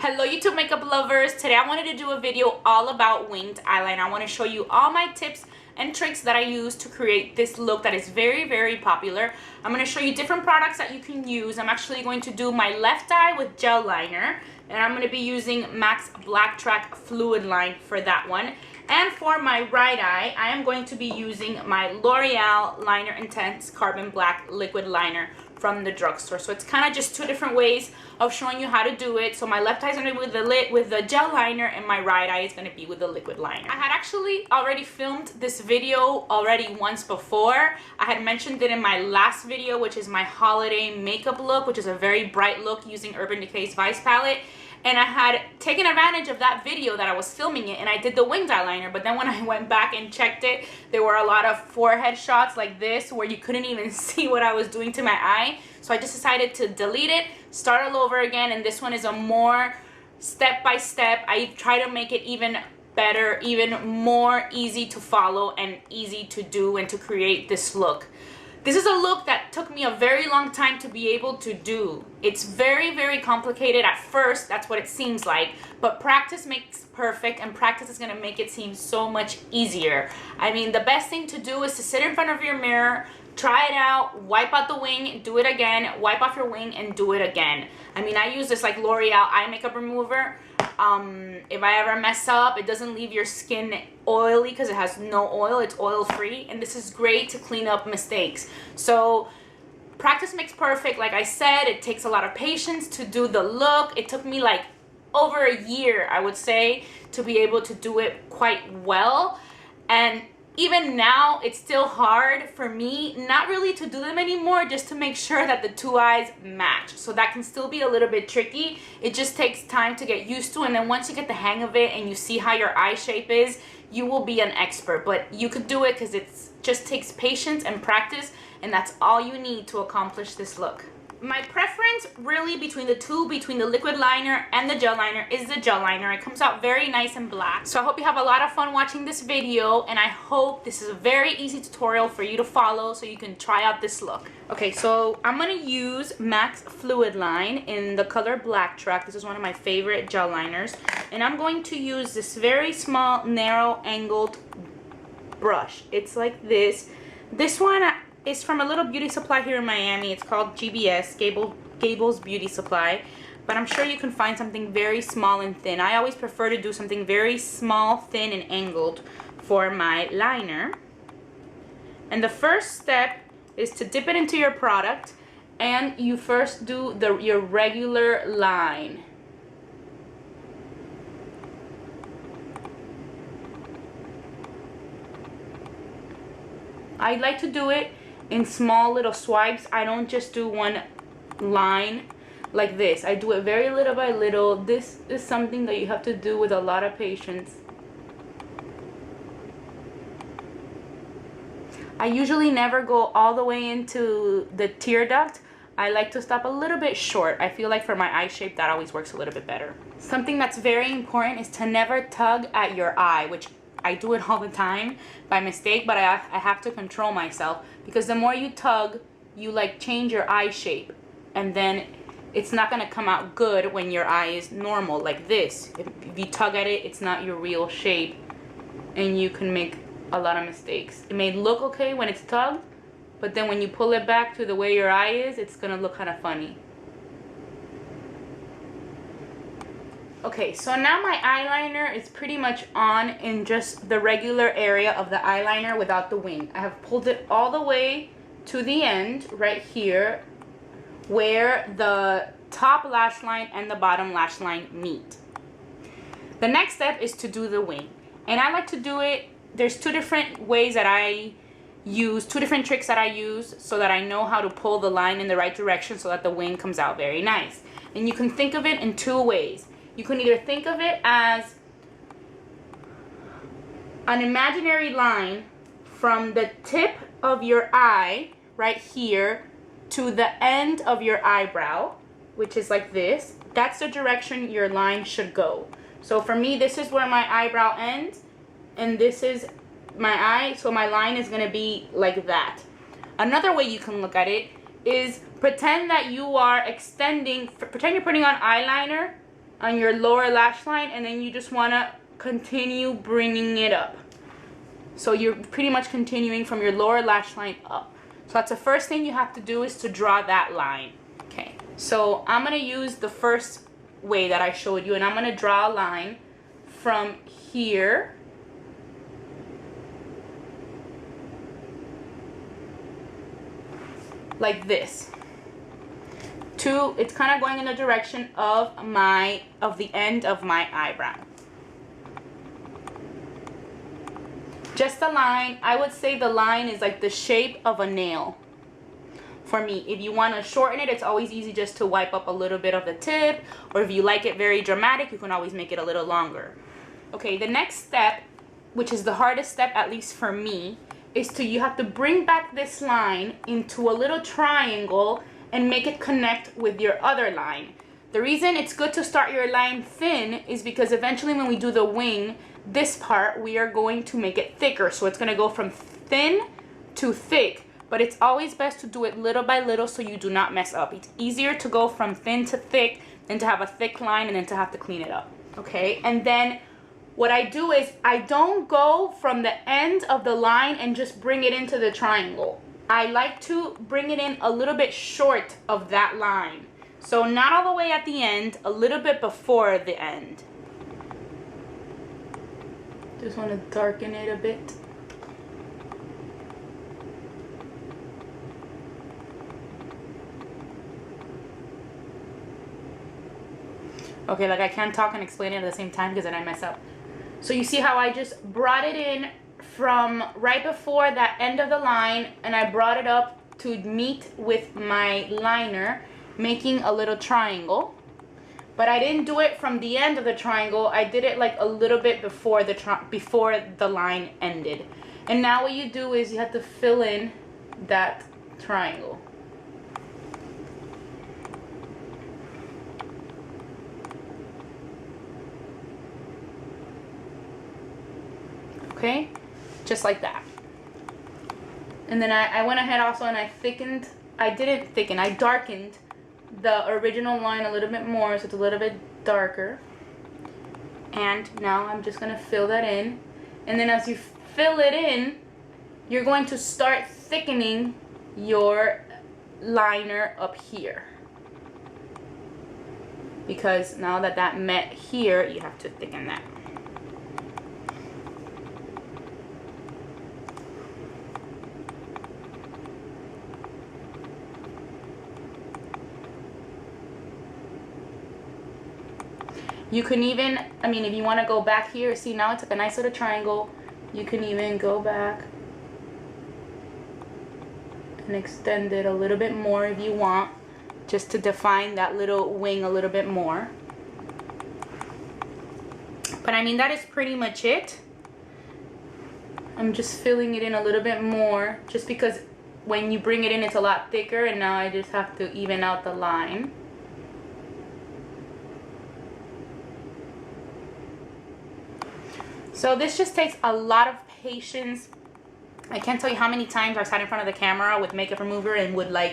Hello YouTube makeup lovers. Today I wanted to do a video all about winged eyeliner. I want to show you all my tips and tricks that I use to create this look that is very popular. I'm going to show you different products that you can use. I'm actually going to do my left eye with gel liner, and I'm going to be using MAC's Black Track Fluidline for that one. And for my right eye, I am going to be using my L'Oreal Liner Intense Carbon Black Liquid Liner from the drugstore. So it's kind of just two different ways of showing you how to do it. So my left eye is going to be with the gel liner, and my right eye is going to be with the liquid liner. I had actually already filmed this video once before. I had mentioned it in my last video, which is my holiday makeup look, which is a very bright look using Urban Decay's Vice palette. And I had taken advantage of that video that I was filming it, and I did the winged eyeliner. But then when I went back and checked it, there were a lot of forehead shots like this where you couldn't even see what I was doing to my eye. So I just decided to delete it, start all over again, and this one is a more step-by-step. I try to make it even better, even more easy to follow and easy to do and to create this look. This is a look that took me a very long time to be able to do. It's very complicated at first, that's what it seems like, but practice makes perfect, and practice is gonna make it seem so much easier. I mean, the best thing to do is to sit in front of your mirror, try it out, wipe out the wing, do it again, wipe off your wing, and do it again. I mean, I use this like L'Oreal eye makeup remover. If I ever mess up, it doesn't leave your skin oily because it has no oil. It's oil free, and this is great to clean up mistakes. So practice makes perfect. Like I said, it takes a lot of patience to do the look. It took me like over a year, I would say, to be able to do it quite well. And even now, it's still hard for me not really to do them anymore, just to make sure that the two eyes match. So that can still be a little bit tricky. It just takes time to get used to, and then once you get the hang of it and you see how your eye shape is, you will be an expert. But you could do it because it just takes patience and practice, and that's all you need to accomplish this look. My preference really between the two, between the liquid liner and the gel liner, is the gel liner. It comes out very nice and black. So I hope you have a lot of fun watching this video, and I hope this is a very easy tutorial for you to follow so you can try out this look. Okay, so I'm going to use MAC's Fluidline in the color Black Track. This is one of my favorite gel liners. And I'm going to use this very small, narrow, angled brush. It's like this. This one is from a little beauty supply here in Miami. It's called GBS, Gable's Beauty Supply. But I'm sure you can find something very small and thin. I always prefer to do something very small, thin, and angled for my liner. And the first step is to dip it into your product, and you first do your regular line. I like to do it in small little swipes. I don't just do one line like this. I do it very little by little. This is something that you have to do with a lot of patience. I usually never go all the way into the tear duct. I like to stop a little bit short. I feel like for my eye shape that always works a little bit better. Something that's very important is to never tug at your eye, which I do it all the time by mistake, but I have to control myself, because the more you tug, you like change your eye shape, and then it's not gonna come out good when your eye is normal like this. If you tug at it, it's not your real shape, and you can make a lot of mistakes. It may look okay when it's tugged, but then when you pull it back to the way your eye is, it's gonna look kind of funny. Okay, so now my eyeliner is pretty much on in just the regular area of the eyeliner without the wing. I have pulled it all the way to the end right here where the top lash line and the bottom lash line meet. The next step is to do the wing. And I like to do it, there's two different ways that I use, two different tricks that I use so that I know how to pull the line in the right direction so that the wing comes out very nice. And you can think of it in two ways. You can either think of it as an imaginary line from the tip of your eye right here to the end of your eyebrow, which is like this. That's the direction your line should go. So for me, this is where my eyebrow ends, and this is my eye, so my line is going to be like that. Another way you can look at it is pretend that you are extending, pretend you're putting on eyeliner on your lower lash line, and then you just want to continue bringing it up. So you're pretty much continuing from your lower lash line up. So that's the first thing you have to do, is to draw that line. Okay, so I'm going to use the first way that I showed you, and I'm going to draw a line from here like this. It's kind of going in the direction of the end of my eyebrow. Just a line. I would say the line is like the shape of a nail for me. If you want to shorten it, it's always easy just to wipe up a little bit of the tip, or if you like it very dramatic, you can always make it a little longer. Okay, the next step, which is the hardest step, at least for me, is you have to bring back this line into a little triangle and make it connect with your other line. The reason it's good to start your line thin is because eventually when we do the wing, this part, we are going to make it thicker. So it's gonna go from thin to thick, but it's always best to do it little by little so you do not mess up. It's easier to go from thin to thick than to have a thick line and then to have to clean it up, okay? And then what I do is I don't go from the end of the line and just bring it into the triangle. I like to bring it in a little bit short of that line. So not all the way at the end, a little bit before the end. Just want to darken it a bit. Okay, like I can't talk and explain it at the same time because then I mess up. So you see how I just brought it in from right before that end of the line, and I brought it up to meet with my liner, making a little triangle. But I didn't do it from the end of the triangle. I did it like a little bit before the line ended. And now what you do is you have to fill in that triangle. Okay, just like that. And then I went ahead also and I darkened the original line a little bit more, so it's a little bit darker. And now I'm just gonna fill that in. And then as you fill it in, you're going to start thickening your liner up here. Because now that met here, you have to thicken that. You can even, if you want to go back here, see now it's like a nice little triangle. You can even go back and extend it a little bit more if you want, just to define that little wing a little bit more. But that is pretty much it. I'm just filling it in a little bit more, just because when you bring it in, it's a lot thicker, and now I just have to even out the line. So this just takes a lot of patience. I can't tell you how many times I've sat in front of the camera with makeup remover and would not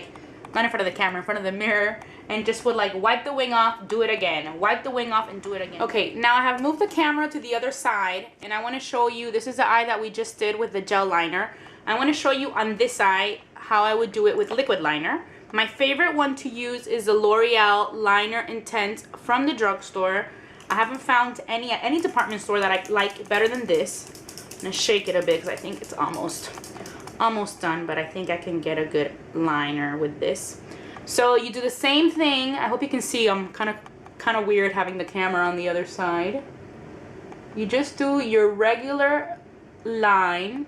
in front of the camera, in front of the mirror, and just would wipe the wing off, do it again, wipe the wing off and do it again. Okay, now I have moved the camera to the other side, and I want to show you, this is the eye that we just did with the gel liner. I want to show you on this eye how I would do it with liquid liner. My favorite one to use is the L'Oreal Liner Intense from the drugstore. I haven't found any at any department store that I like better than this. I'm gonna shake it a bit because I think it's almost done, but I think I can get a good liner with this. So you do the same thing. I hope you can see. I'm kind of weird having the camera on the other side. You just do your regular line.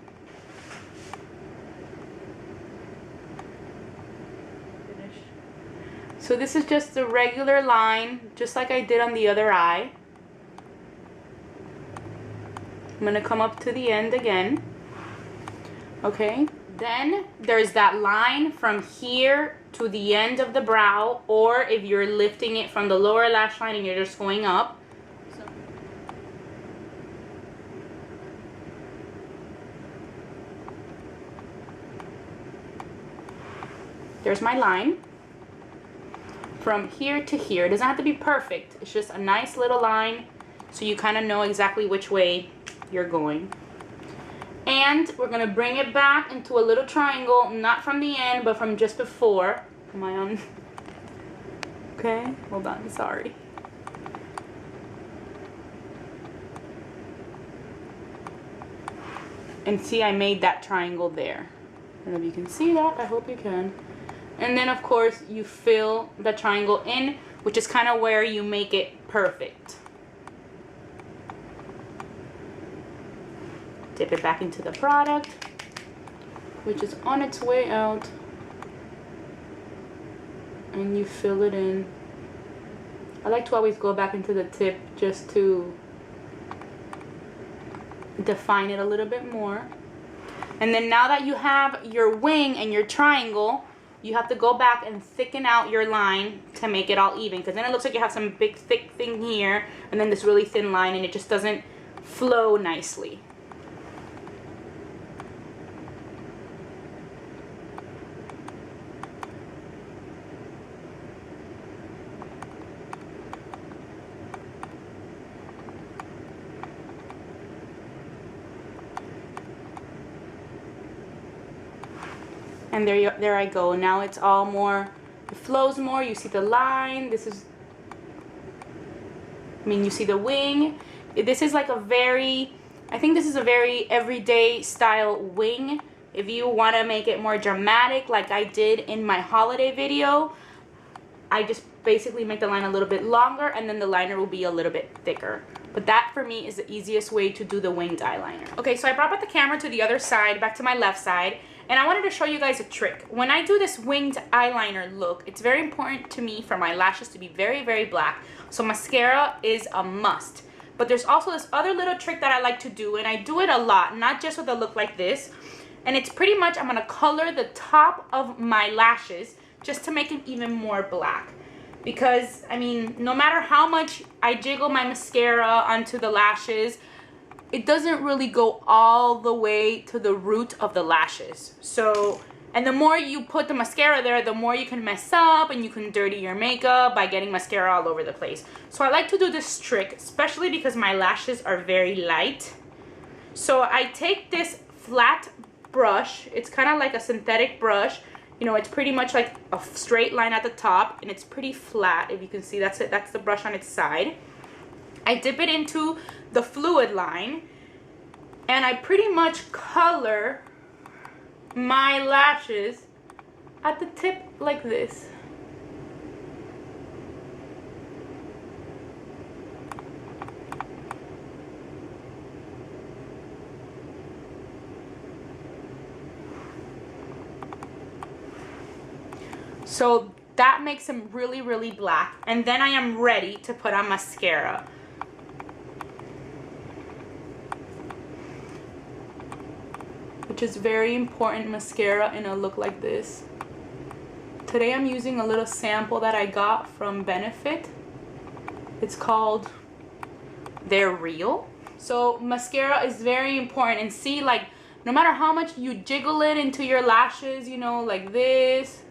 So this is just the regular line, just like I did on the other eye. I'm going to come up to the end again. Okay. Then there's that line from here to the end of the brow, or if you're lifting it from the lower lash line and you're just going up. There's my line. from here to here. It doesn't have to be perfect. It's just a nice little line so you kind of know exactly which way you're going. And we're going to bring it back into a little triangle, not from the end, but from just before. Am I on? Okay, hold on, sorry. And see, I made that triangle there. I don't know if you can see that. I hope you can. And then, of course, you fill the triangle in, which is kind of where you make it perfect. Dip it back into the product, which is on its way out. And you fill it in. I like to always go back into the tip just to define it a little bit more. And then now that you have your wing and your triangle, you have to go back and thicken out your line to make it all even, because then it looks like you have some big thick thing here and then this really thin line, and it just doesn't flow nicely. And there I go. Now it's all more, it flows more. You see the line. This is, I mean, you see the wing. This is like a very, I think this is a very everyday style wing. If you want to make it more dramatic, like I did in my holiday video, I just basically make the line a little bit longer, and then the liner will be a little bit thicker. But that for me is the easiest way to do the winged eyeliner. Okay, so I brought back the camera to the other side, back to my left side. And I wanted to show you guys a trick. When I do this winged eyeliner look, it's very important to me for my lashes to be very, very black. So mascara is a must. But there's also this other little trick that I like to do, and I do it a lot, not just with a look like this. And it's pretty much, I'm gonna color the top of my lashes just to make them even more black. Because, I mean, no matter how much I jiggle my mascara onto the lashes, it doesn't really go all the way to the root of the lashes. So, and the more you put the mascara there, the more you can mess up and you can dirty your makeup by getting mascara all over the place. So I like to do this trick, especially because my lashes are very light. So I take this flat brush. It's kind of like a synthetic brush. You know, it's pretty much like a straight line at the top, and it's pretty flat. If you can see, that's it. That's the brush on its side. I dip it into the Fluidline, and I pretty much color my lashes at the tip like this. So that makes them really, really black. And then I am ready to put on mascara. Which is very important mascara in a look like this. Today I'm using a little sample that I got from Benefit. It's called They're Real. So mascara is very important, and see, like, no matter how much you jiggle it into your lashes, you know, like this,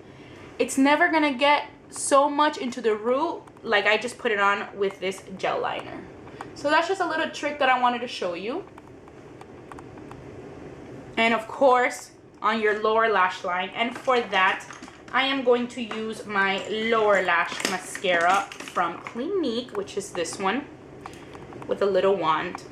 it's never gonna get so much into the root like I just put it on with this gel liner. So that's just a little trick that I wanted to show you. And of course, on your lower lash line. And for that, I am going to use my lower lash mascara from Clinique, which is this one, with a little wand.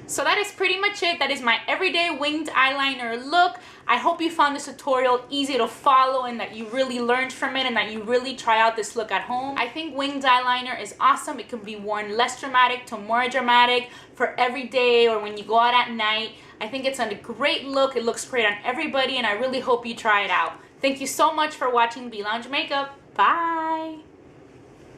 So that is pretty much it. That is my everyday winged eyeliner look. I hope you found this tutorial easy to follow and that you really learned from it and that you really try out this look at home. I think winged eyeliner is awesome. It can be worn less dramatic to more dramatic for every day or when you go out at night. I think it's a great look. It looks great on everybody, and I really hope you try it out. Thank you so much for watching Be Lounge Makeup. Bye!